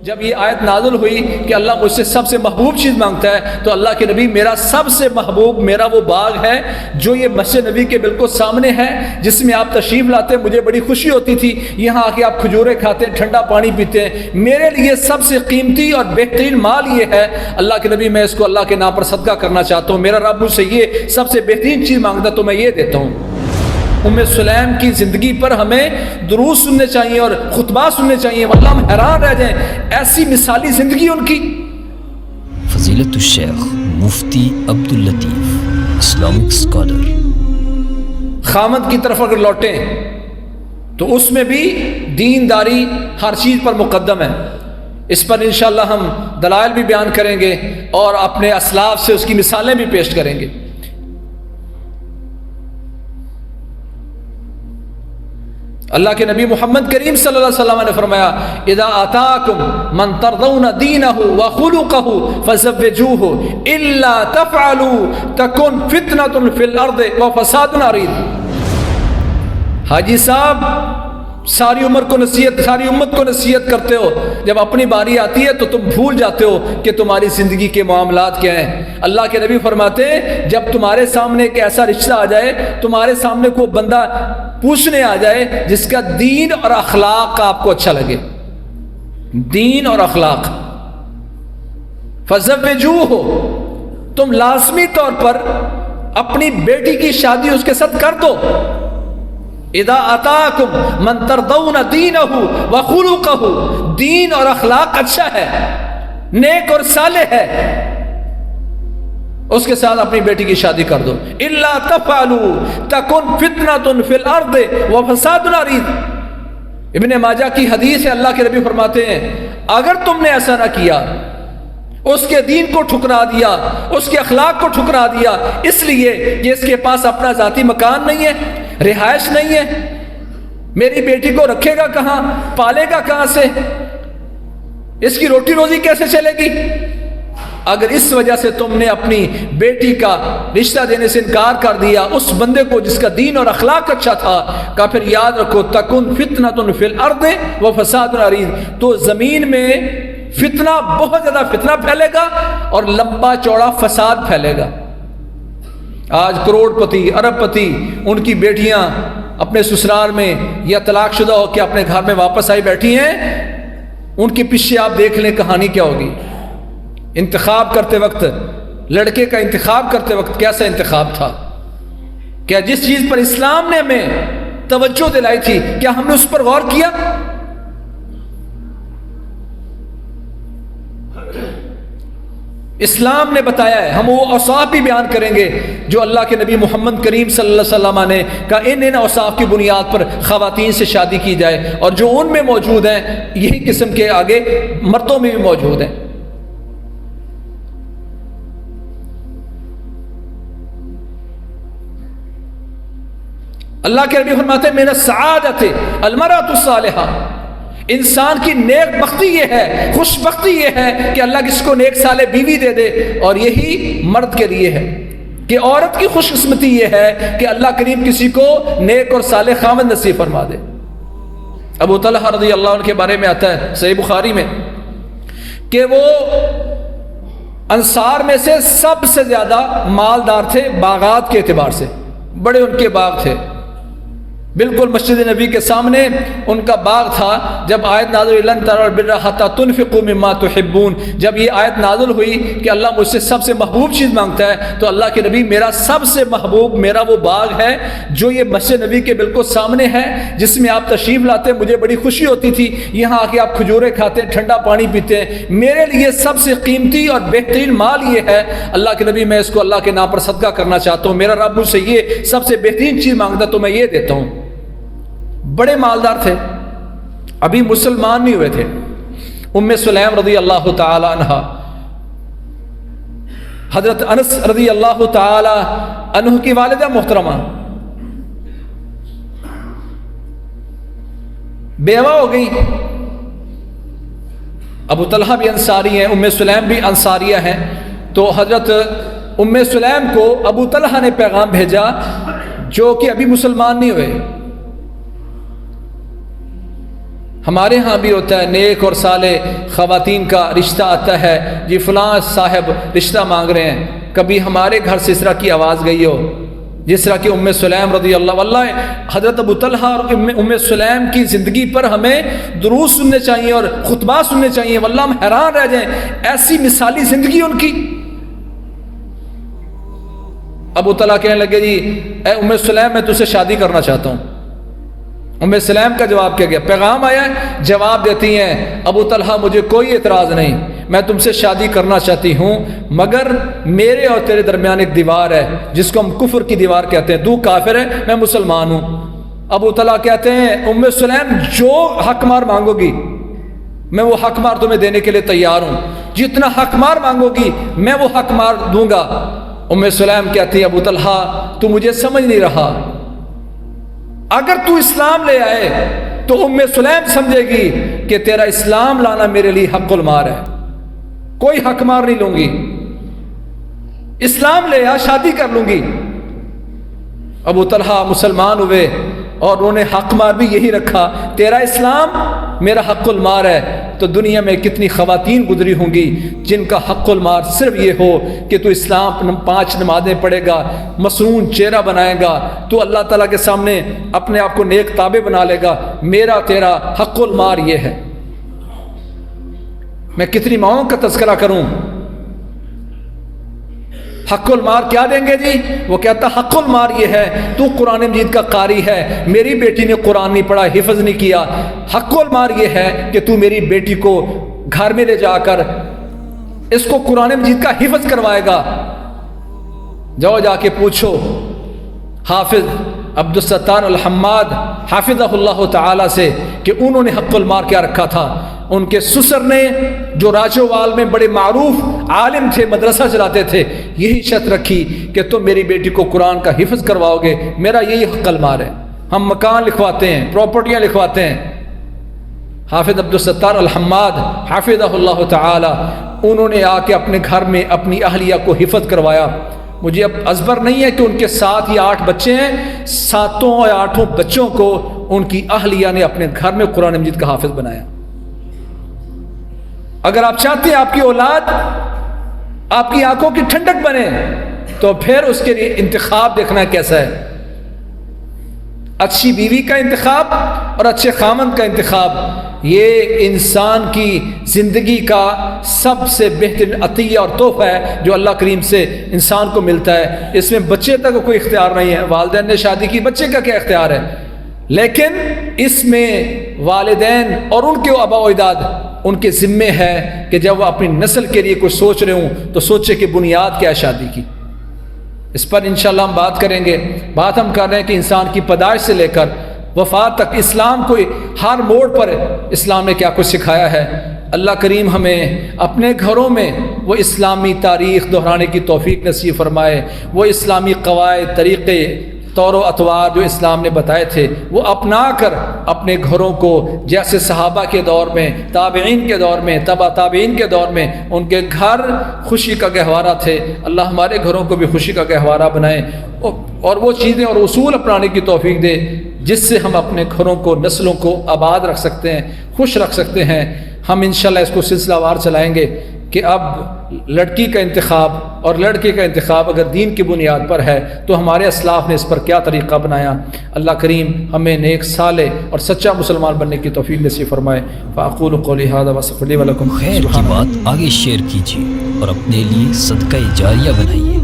جب یہ آیت نازل ہوئی کہ اللہ مجھ سے سب سے محبوب چیز مانگتا ہے تو اللہ کے نبی میرا سب سے محبوب میرا وہ باغ ہے جو یہ مسجد نبی کے بالکل سامنے ہے، جس میں آپ تشریف لاتے، مجھے بڑی خوشی ہوتی تھی، یہاں آ کے آپ کھجوریں کھاتے ہیں، ٹھنڈا پانی پیتے ہیں، میرے لیے سب سے قیمتی اور بہترین مال یہ ہے اللہ کے نبی، میں اس کو اللہ کے نام پر صدقہ کرنا چاہتا ہوں، میرا رب مجھ سے یہ سب سے بہترین چیز مانگتا تو میں یہ دیتا ہوں۔ ام سلیم کی زندگی پر ہمیں دروس سننے چاہیے اور خطبات سننے چاہیے، واللہ ہم حیران رہ جائیں، ایسی مثالی زندگی ان کی۔ فضیلت الشیخ مفتی عبداللطیف اسلامک اسکالر۔ خامد کی طرف اگر لوٹیں تو اس میں بھی دینداری ہر چیز پر مقدم ہے، اس پر انشاءاللہ ہم دلائل بھی بیان کریں گے اور اپنے اسلاف سے اس کی مثالیں بھی پیش کریں گے۔ اللہ کے نبی محمد کریم صلی اللہ علیہ وسلم نے فرمایا اذا آتاکم من ترضون دینہ وخلقہ فزوجوہ الا تفعلوا تکن فتنۃ فی الارض وفساد عریض۔ حاجی صاحب ساری امت کو نصیحت کرتے ہو، جب اپنی باری آتی ہے تو تم بھول جاتے ہو کہ تمہاری زندگی کے معاملات کیا ہیں۔ اللہ کے نبی فرماتے ہیں جب تمہارے سامنے ایک ایسا رشتہ آ جائے، تمہارے سامنے کوئی بندہ پوچھنے آ جائے جس کا دین اور اخلاق آپ کو اچھا لگے، دین اور اخلاق، فزوجوہ، تم لازمی طور پر اپنی بیٹی کی شادی اس کے ساتھ کر دو۔ اذا آتاکم من ترضون دینہ وخلقہ، دین اور اخلاق اچھا ہے، نیک اور صالح ہے، اس کے ساتھ اپنی بیٹی کی شادی کر دو۔ الا تفعلوا تکن فتنۃ فی الارض وفساد عریض۔ ابن ماجہ کی حدیث ہے، اللہ کے نبی فرماتے ہیں اگر تم نے ایسا نہ کیا، اس کے دین کو ٹھکرا دیا، اس کے اخلاق کو ٹھکرا دیا، اس لیے کہ اس کے پاس اپنا ذاتی مکان نہیں ہے، رہائش نہیں ہے، میری بیٹی کو رکھے گا کہاں، پالے گا کہاں سے، اس کی روٹی روزی کیسے چلے گی، اگر اس وجہ سے تم نے اپنی بیٹی کا رشتہ دینے سے انکار کر دیا اس بندے کو جس کا دین اور اخلاق اچھا تھا، کہا پھر یاد رکھو تکن فتنۃ فی الارض وفساد عریض، تو زمین میں فتنہ، بہت زیادہ فتنہ پھیلے گا اور لمبا چوڑا فساد پھیلے گا۔ آج کروڑ پتی، ارب پتی، ان کی بیٹیاں اپنے سسرال میں یا طلاق شدہ ہو کے اپنے گھر میں واپس آئی بیٹھی ہیں، ان کے پیچھے آپ دیکھ لیں کہانی کیا ہوگی۔ انتخاب کرتے وقت، لڑکے کا انتخاب کرتے وقت کیسا انتخاب تھا، کیا جس چیز پر اسلام نے ہمیں توجہ دلائی تھی کیا ہم نے اس پر غور کیا؟ اسلام نے بتایا ہے، ہم وہ اوصاف بھی بیان کریں گے جو اللہ کے نبی محمد کریم صلی اللہ علیہ وسلم نے کہا ان اوصاف کی بنیاد پر خواتین سے شادی کی جائے، اور جو ان میں موجود ہیں یہی قسم کے آگے مردوں میں بھی موجود ہیں۔ اللہ کے نبی فرماتے ہیں من السعادت المرأة الصالحہ، انسان کی نیک بختی یہ ہے، خوش بختی یہ ہے کہ اللہ کس کو نیک صالح بیوی دے دے، اور یہی مرد کے لیے ہے کہ عورت کی خوش قسمتی یہ ہے کہ اللہ کریم کسی کو نیک اور صالح خامد نصیب فرما دے۔ ابو طلحہ رضی اللہ عنہ کے بارے میں آتا ہے صحیح بخاری میں کہ وہ انصار میں سے سب سے زیادہ مالدار تھے، باغات کے اعتبار سے بڑے ان کے باغ تھے، بالکل مسجد نبی کے سامنے ان کا باغ تھا۔ جب آیت نازل ہوئی لن تنالوا البر حتی تنفقوا مما تحبون، جب یہ آیت نازل ہوئی کہ اللہ مجھ سے سب سے محبوب چیز مانگتا ہے تو اللہ کے نبی میرا سب سے محبوب میرا وہ باغ ہے جو یہ مسجد نبی کے بالکل سامنے ہے، جس میں آپ تشریف لاتے، مجھے بڑی خوشی ہوتی تھی، یہاں آ کے آپ کھجوریں کھاتے ہیں، ٹھنڈا پانی پیتے ہیں، میرے لیے سب سے قیمتی اور بہترین مال یہ ہے اللہ کے نبی، میں اس کو اللہ کے نام پر صدقہ کرنا چاہتا ہوں، میرا رب مجھ سے یہ سب سے بہترین چیز مانگتا تو میں یہ دیتا ہوں۔ بڑے مالدار تھے، ابھی مسلمان نہیں ہوئے تھے۔ ام سلیم رضی اللہ تعالی عنہ، حضرت انس رضی اللہ تعالی عنہ کی والدہ محترمہ بیوہ ہو گئی۔ ابو طلحہ بھی انصاری ہیں، ام سلیم بھی انصاریہ ہیں، تو حضرت ام سلیم کو ابو طلحہ نے پیغام بھیجا جو کہ ابھی مسلمان نہیں ہوئے۔ ہمارے ہاں بھی ہوتا ہے نیک اور صالح خواتین کا رشتہ آتا ہے، جی فلاں صاحب رشتہ مانگ رہے ہیں، کبھی ہمارے گھر سے اس طرح کی آواز گئی ہو جس طرح کہ ام سلیم رضی اللہ عنہ، حضرت ابو طلحہ اور ام سلیم کی زندگی پر ہمیں دروس سننے چاہیے اور خطبات سننے چاہیے، واللہ ہم حیران رہ جائیں، ایسی مثالی زندگی ان کی۔ ابو طلحہ کہنے لگے جی اے ام سلیم میں تجھ سے شادی کرنا چاہتا ہوں۔ ام سلیم کا جواب کیا گیا؟ پیغام آیا ہے، جواب دیتی ہیں ابو طلحہ مجھے کوئی اعتراض نہیں، میں تم سے شادی کرنا چاہتی ہوں، مگر میرے اور تیرے درمیان ایک دیوار ہے جس کو ہم کفر کی دیوار کہتے ہیں، تو کافر ہے میں مسلمان ہوں۔ ابو طلحہ کہتے ہیں ام سلیم جو حق مار مانگو گی میں وہ حق مار تمہیں دینے کے لیے تیار ہوں، جتنا حق مار مانگو گی میں وہ حق مار دوں گا۔ ام سلیم کہتی ہے ابو طلحہ تو مجھے سمجھ نہیں رہا، اگر تو اسلام لے آئے تو ام سلیم سمجھے گی کہ تیرا اسلام لانا میرے لیے حق المار ہے، کوئی حق مار نہیں لوں گی، اسلام لے آ شادی کر لوں گی۔ ابو طلحہ مسلمان ہوئے اور انہوں نے حق مار بھی یہی رکھا، تیرا اسلام میرا حق المار ہے۔ تو دنیا میں کتنی خواتین گزری ہوں گی جن کا حق المار صرف یہ ہو کہ تو اسلام 5 نمازیں پڑھے گا، مسنون چہرہ بنائے گا، تو اللہ تعالیٰ کے سامنے اپنے آپ کو نیک تابع بنا لے گا، میرا تیرا حق المار یہ ہے۔ میں کتنی ماؤں کا تذکرہ کروں، حق المار کیا دیں گے جی؟ وہ کہتا حق المار یہ ہے تو قرآن مجید کا قاری ہے، میری بیٹی نے قرآن نہیں پڑھا، حفظ نہیں کیا، حق المار یہ ہے کہ تو میری بیٹی کو گھر میں لے جا کر اس کو قرآن مجید کا حفظ کروائے گا۔ جاؤ جا کے پوچھو حافظ عبدالستار الحماد حافظہ اللہ تعالی سے کہ انہوں نے حق المار کیا رکھا تھا۔ ان کے سسر نے جو راجووال میں بڑے معروف عالم تھے، مدرسہ چلاتے تھے، یہی شرط رکھی کہ تم میری بیٹی کو قرآن کا حفظ کرواؤ گے، میرا یہی حق المار ہے۔ ہم مکان لکھواتے ہیں، پراپرٹیاں لکھواتے ہیں۔ حافظ عبدالستار الحماد حافظہ اللہ تعالی انہوں نے آ کے اپنے گھر میں اپنی اہلیہ کو حفظ کروایا۔ مجھے اب ازبر نہیں ہے کہ ان کے 7 یا 8 بچے ہیں، 7 یا 8 بچوں کو ان کی اہلیہ نے اپنے گھر میں قرآن مجید کا حافظ بنایا۔ اگر آپ چاہتے ہیں آپ کی اولاد آپ کی آنکھوں کی ٹھنڈک بنے تو پھر اس کے لیے انتخاب دیکھنا کیسا ہے، اچھی بیوی کا انتخاب اور اچھے خامند کا انتخاب، یہ انسان کی زندگی کا سب سے بہترین عطیہ اور تحفہ ہے جو اللہ کریم سے انسان کو ملتا ہے۔ اس میں بچے تک کوئی اختیار نہیں ہے، والدین نے شادی کی، بچے کا کیا اختیار ہے؟ لیکن اس میں والدین اور ان کے آباء و اجداد ان کے ذمے ہے کہ جب وہ اپنی نسل کے لیے کچھ سوچ رہے ہوں تو سوچے کہ بنیاد کیا ہے شادی کی۔ اس پر انشاءاللہ ہم بات کریں گے۔ بات ہم کر رہے ہیں کہ انسان کی پیدائش سے لے کر وفات تک اسلام کو ہر موڑ پر اسلام نے کیا کچھ سکھایا ہے۔ اللہ کریم ہمیں اپنے گھروں میں وہ اسلامی تاریخ دہرانے کی توفیق نصیب فرمائے، وہ اسلامی قواعد، طریقے، طور و اطوار جو اسلام نے بتائے تھے وہ اپنا کر اپنے گھروں کو جیسے صحابہ کے دور میں، تابعین کے دور میں، تبع تابعین کے دور میں ان کے گھر خوشی کا گہوارہ تھے، اللہ ہمارے گھروں کو بھی خوشی کا گہوارہ بنائے اور وہ چیزیں اور اصول اپنانے کی توفیق دے جس سے ہم اپنے گھروں کو، نسلوں کو آباد رکھ سکتے ہیں، خوش رکھ سکتے ہیں۔ ہم انشاءاللہ اس کو سلسلہ وار چلائیں گے کہ اب لڑکی کا انتخاب اور لڑکے کا انتخاب اگر دین کی بنیاد پر ہے تو ہمارے اسلاف نے اس پر کیا طریقہ بنایا۔ اللہ کریم ہمیں نیک صالح اور سچا مسلمان بننے کی توفیق نصیب فرمائے۔ فاقول قولی ھذا واستغفر لی ولکم۔ خیر کی بات آگے شیئر کیجیے اور اپنے لیے صدقہ جاریہ بنائیے۔